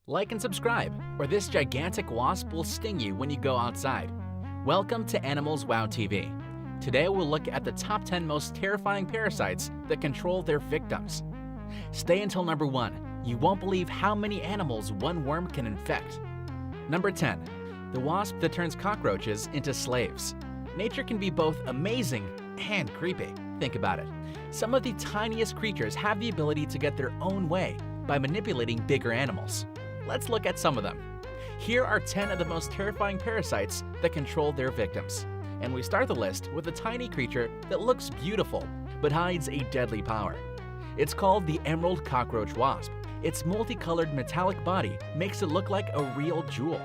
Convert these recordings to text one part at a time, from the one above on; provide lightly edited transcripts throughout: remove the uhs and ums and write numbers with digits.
Like and subscribe, or this gigantic wasp will sting you when you go outside. Welcome to Animals Wow TV. Today we'll look at the top 10 most terrifying parasites that control their victims. Stay until number 1. You won't believe how many animals one worm can infect. Number 10. The wasp that turns cockroaches into slaves. Nature can be both amazing and creepy. Think about it. Some of the tiniest creatures have the ability to get their own way by manipulating bigger animals. Let's look at some of them. Here are 10 of the most terrifying parasites that control their victims. And we start the list with a tiny creature that looks beautiful but hides a deadly power. It's called the emerald cockroach wasp. Its multicolored metallic body makes it look like a real jewel.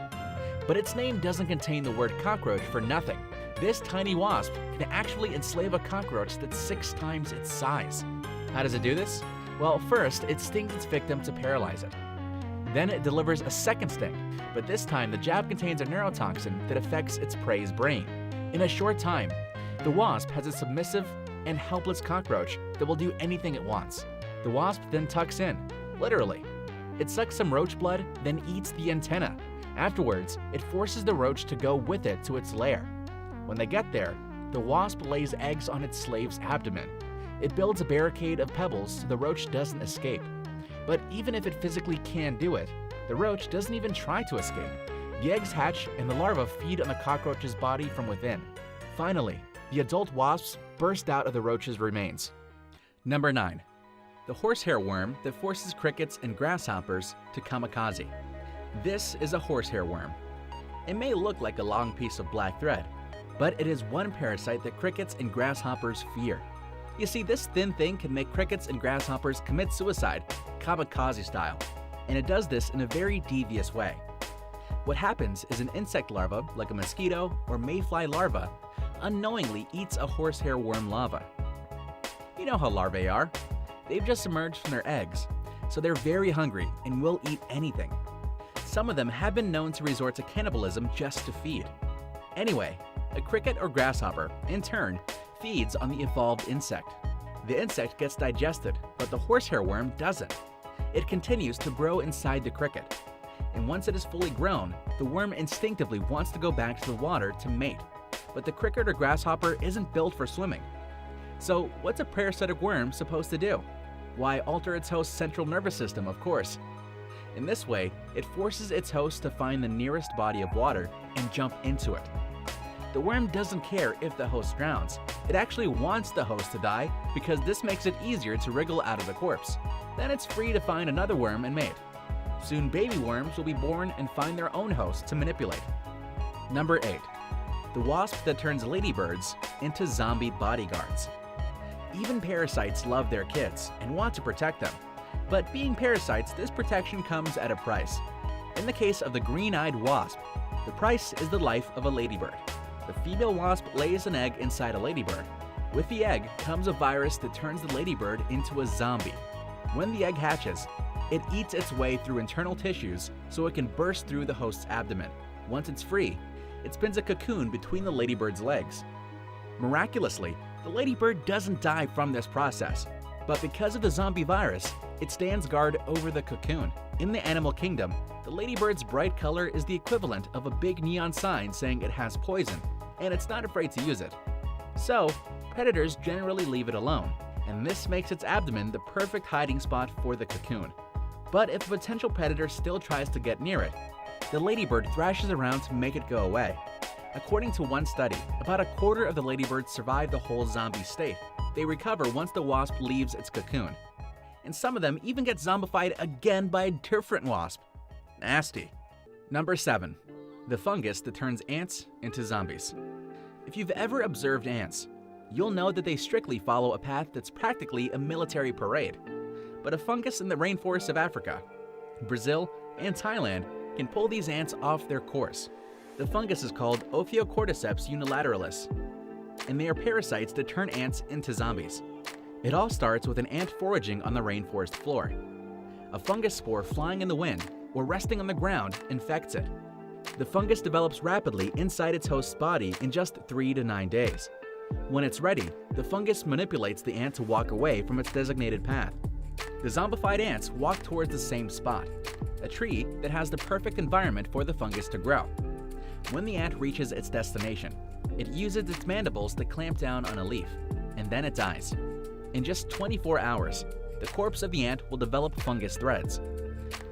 But its name doesn't contain the word cockroach for nothing. This tiny wasp can actually enslave a cockroach that's 6 times its size. How does it do this? Well, first, it stings its victim to paralyze it. Then it delivers a second sting, but this time the jab contains a neurotoxin that affects its prey's brain. In a short time, the wasp has a submissive and helpless cockroach that will do anything it wants. The wasp then tucks in, literally. It sucks some roach blood, then eats the antenna. Afterwards, it forces the roach to go with it to its lair. When they get there, the wasp lays eggs on its slave's abdomen. It builds a barricade of pebbles so the roach doesn't escape. But even if it physically can do it, the roach doesn't even try to escape. The eggs hatch and the larvae feed on the cockroach's body from within. Finally, the adult wasps burst out of the roach's remains. Number 9. The horsehair worm that forces crickets and grasshoppers to kamikaze. This is a horsehair worm. It may look like a long piece of black thread, but it is one parasite that crickets and grasshoppers fear. You see, this thin thing can make crickets and grasshoppers commit suicide, kamikaze style, and it does this in a very devious way. What happens is an insect larva, like a mosquito or mayfly larva, unknowingly eats a horsehair worm larva. You know how larvae are. They've just emerged from their eggs, so they're very hungry and will eat anything. Some of them have been known to resort to cannibalism just to feed. Anyway, a cricket or grasshopper, in turn, feeds on the evolved insect. The insect gets digested, but the horsehair worm doesn't. It continues to grow inside the cricket. And once it is fully grown, the worm instinctively wants to go back to the water to mate. But the cricket or grasshopper isn't built for swimming. So what's a parasitic worm supposed to do? Why, alter its host's central nervous system, of course. In this way, it forces its host to find the nearest body of water and jump into it. The worm doesn't care if the host drowns. It actually wants the host to die because this makes it easier to wriggle out of the corpse. Then it's free to find another worm and mate. Soon baby worms will be born and find their own host to manipulate. Number 8. The wasp that turns ladybirds into zombie bodyguards. Even parasites love their kids and want to protect them. But being parasites, this protection comes at a price. In the case of the green-eyed wasp, the price is the life of a ladybird. The female wasp lays an egg inside a ladybird. With the egg comes a virus that turns the ladybird into a zombie. When the egg hatches, it eats its way through internal tissues so it can burst through the host's abdomen. Once it's free, it spins a cocoon between the ladybird's legs. Miraculously, the ladybird doesn't die from this process, but because of the zombie virus, it stands guard over the cocoon. In the animal kingdom, the ladybird's bright color is the equivalent of a big neon sign saying it has poison, and it's not afraid to use it. So, predators generally leave it alone, and this makes its abdomen the perfect hiding spot for the cocoon. But if a potential predator still tries to get near it, the ladybird thrashes around to make it go away. According to one study, about a quarter of the ladybirds survive the whole zombie state. They recover once the wasp leaves its cocoon. And some of them even get zombified again by a different wasp. Nasty. Number 7. The fungus that turns ants into zombies. If you've ever observed ants, you'll know that they strictly follow a path that's practically a military parade. But a fungus in the rainforests of Africa, Brazil, and Thailand can pull these ants off their course. The fungus is called Ophiocordyceps unilateralis, and they are parasites that turn ants into zombies. It all starts with an ant foraging on the rainforest floor. A fungus spore flying in the wind or resting on the ground infects it. The fungus develops rapidly inside its host's body in just 3 to 9 days. When it's ready, the fungus manipulates the ant to walk away from its designated path. The zombified ants walk towards the same spot, a tree that has the perfect environment for the fungus to grow. When the ant reaches its destination, it uses its mandibles to clamp down on a leaf, and then it dies. In just 24 hours, the corpse of the ant will develop fungus threads.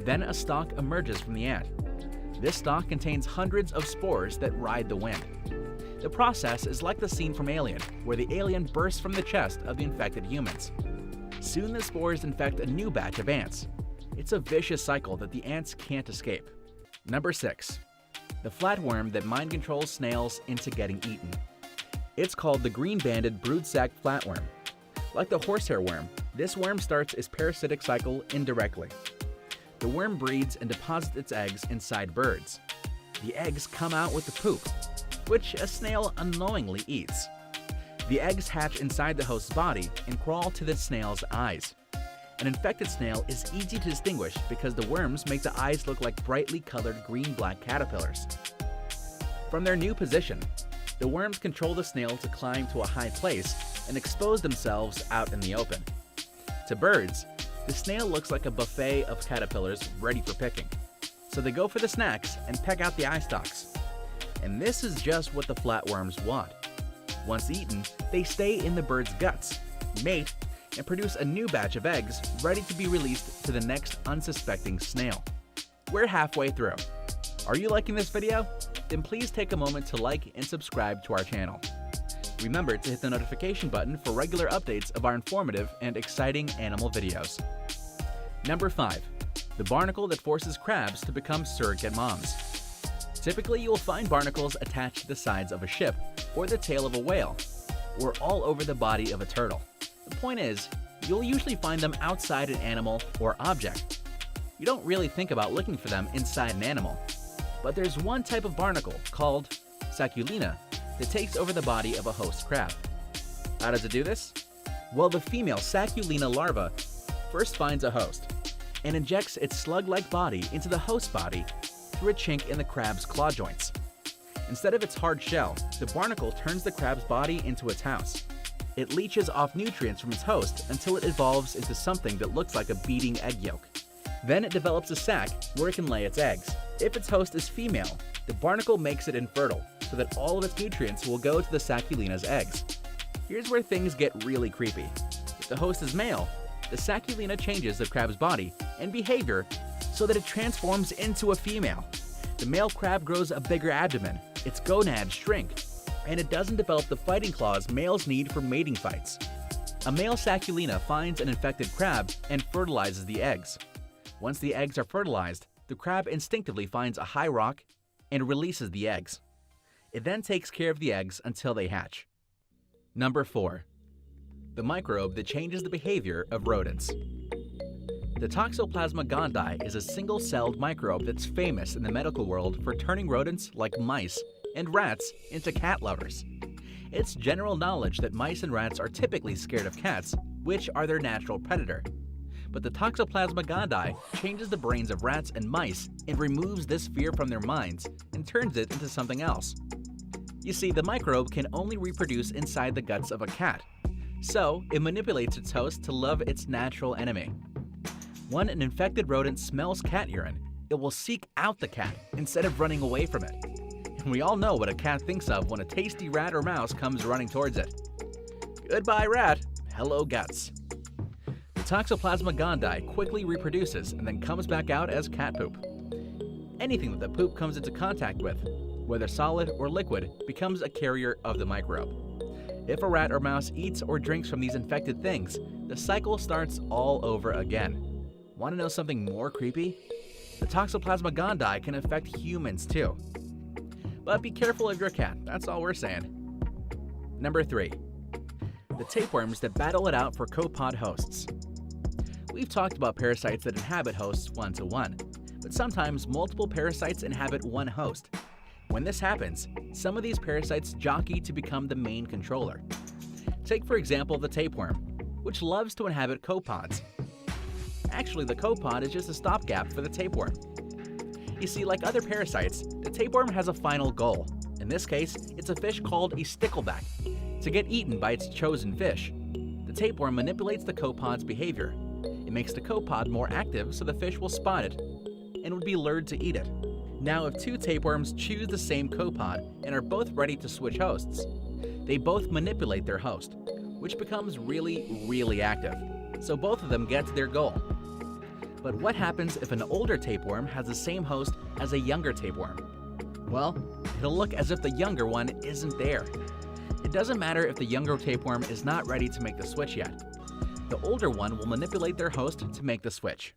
Then a stalk emerges from the ant. This stalk contains hundreds of spores that ride the wind. The process is like the scene from Alien, where the alien bursts from the chest of the infected humans. Soon the spores infect a new batch of ants. It's a vicious cycle that the ants can't escape. Number 6. The flatworm that mind controls snails into getting eaten. It's called the green-banded broodsack flatworm. Like the horsehair worm, this worm starts its parasitic cycle indirectly. The worm breeds and deposits its eggs inside birds. The eggs come out with the poop, which a snail unknowingly eats. The eggs hatch inside the host's body and crawl to the snail's eyes. An infected snail is easy to distinguish because the worms make the eyes look like brightly colored green-black caterpillars. From their new position, the worms control the snail to climb to a high place and expose themselves out in the open. To birds, the snail looks like a buffet of caterpillars ready for picking, so they go for the snacks and peck out the eye stalks. And this is just what the flatworms want. Once eaten, they stay in the bird's guts, mate, and produce a new batch of eggs ready to be released to the next unsuspecting snail. We're halfway through. Are you liking this video? Then please take a moment to like and subscribe to our channel. Remember to hit the notification button for regular updates of our informative and exciting animal videos. Number 5. The barnacle that forces crabs to become surrogate moms. Typically, you will find barnacles attached to the sides of a ship or the tail of a whale, or all over the body of a turtle. The point is, you'll usually find them outside an animal or object. You don't really think about looking for them inside an animal. But there's one type of barnacle, called Sacculina, that takes over the body of a host crab. How does it do this? Well, the female Sacculina larva first finds a host and injects its slug-like body into the host body through a chink in the crab's claw joints. Instead of its hard shell, the barnacle turns the crab's body into its house. It leaches off nutrients from its host until it evolves into something that looks like a beating egg yolk. Then it develops a sac where it can lay its eggs. If its host is female, the barnacle makes it infertile so that all of its nutrients will go to the Sacculina's eggs. Here's where things get really creepy. If the host is male, the Sacculina changes the crab's body and behavior so that it transforms into a female. The male crab grows a bigger abdomen, its gonads shrink, and it doesn't develop the fighting claws males need for mating fights. A male Sacculina finds an infected crab and fertilizes the eggs. Once the eggs are fertilized, the crab instinctively finds a high rock and releases the eggs. It then takes care of the eggs until they hatch. Number 4. The microbe that changes the behavior of rodents. The Toxoplasma gondii is a single-celled microbe that's famous in the medical world for turning rodents like mice and rats into cat lovers. It's general knowledge that mice and rats are typically scared of cats, which are their natural predator. But the Toxoplasma gondii changes the brains of rats and mice and removes this fear from their minds and turns it into something else. You see, the microbe can only reproduce inside the guts of a cat, so it manipulates its host to love its natural enemy. When an infected rodent smells cat urine, it will seek out the cat instead of running away from it. And we all know what a cat thinks of when a tasty rat or mouse comes running towards it. Goodbye, rat. Hello, guts. The Toxoplasma gondii quickly reproduces and then comes back out as cat poop. Anything that the poop comes into contact with, whether solid or liquid, becomes a carrier of the microbe. If a rat or mouse eats or drinks from these infected things, the cycle starts all over again. Want to know something more creepy? The Toxoplasma gondii can affect humans too. But be careful of your cat, that's all we're saying. Number 3. The tapeworms that battle it out for copod hosts. We've talked about parasites that inhabit hosts one-to-one, but sometimes multiple parasites inhabit one host. When this happens, some of these parasites jockey to become the main controller. Take for example the tapeworm, which loves to inhabit copods. Actually, the copod is just a stopgap for the tapeworm. You see, like other parasites, the tapeworm has a final goal. In this case, it's a fish called a stickleback, to get eaten by its chosen fish. The tapeworm manipulates the copod's behavior. It makes the copod more active so the fish will spot it and would be lured to eat it. Now, if two tapeworms choose the same copod and are both ready to switch hosts, they both manipulate their host, which becomes really active, so both of them get to their goal. But what happens if an older tapeworm has the same host as a younger tapeworm? Well, it'll look as if the younger one isn't there. It doesn't matter if the younger tapeworm is not ready to make the switch yet. The older one will manipulate their host to make the switch.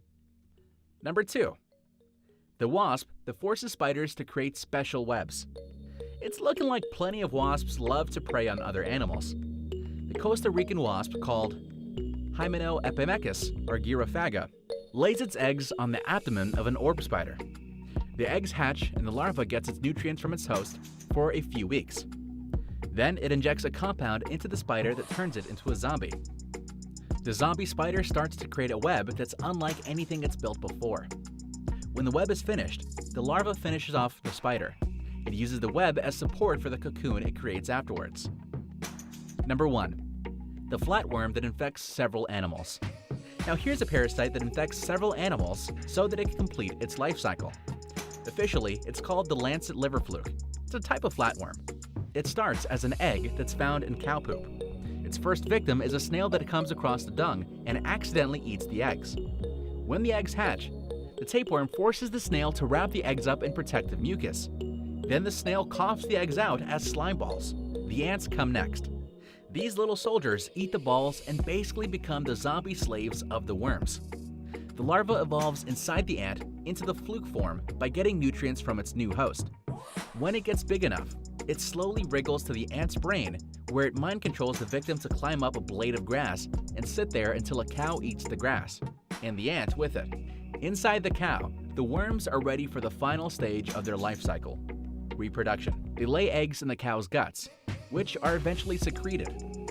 Number 2. The wasp that forces spiders to create special webs. It's looking like plenty of wasps love to prey on other animals. The Costa Rican wasp, called Hymenopithecus or Gyrophaga, lays its eggs on the abdomen of an orb spider. The eggs hatch and the larva gets its nutrients from its host for a few weeks. Then it injects a compound into the spider that turns it into a zombie. The zombie spider starts to create a web that's unlike anything it's built before. When the web is finished, the larva finishes off the spider. It uses the web as support for the cocoon it creates afterwards. Number 1. The flatworm that infects several animals. Now here's a parasite that infects several animals so that it can complete its life cycle. Officially, it's called the lancet liver fluke. It's a type of flatworm. It starts as an egg that's found in cow poop. Its first victim is a snail that comes across the dung and accidentally eats the eggs. When the eggs hatch, the tapeworm forces the snail to wrap the eggs up in protective mucus. Then the snail coughs the eggs out as slime balls. The ants come next. These little soldiers eat the balls and basically become the zombie slaves of the worms. The larva evolves inside the ant into the fluke form by getting nutrients from its new host. When it gets big enough, it slowly wriggles to the ant's brain, where it mind controls the victim to climb up a blade of grass and sit there until a cow eats the grass, and the ant with it. Inside the cow, the worms are ready for the final stage of their life cycle, reproduction. They lay eggs in the cow's guts, which are eventually secreted.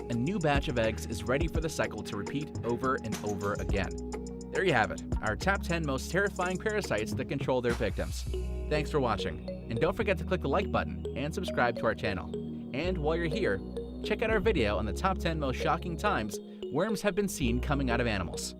A new batch of eggs is ready for the cycle to repeat over and over again. There you have it, our top 10 most terrifying parasites that control their victims. Thanks for watching, and don't forget to click the like button and subscribe to our channel. And while you're here, check out our video on the top 10 most shocking times worms have been seen coming out of animals.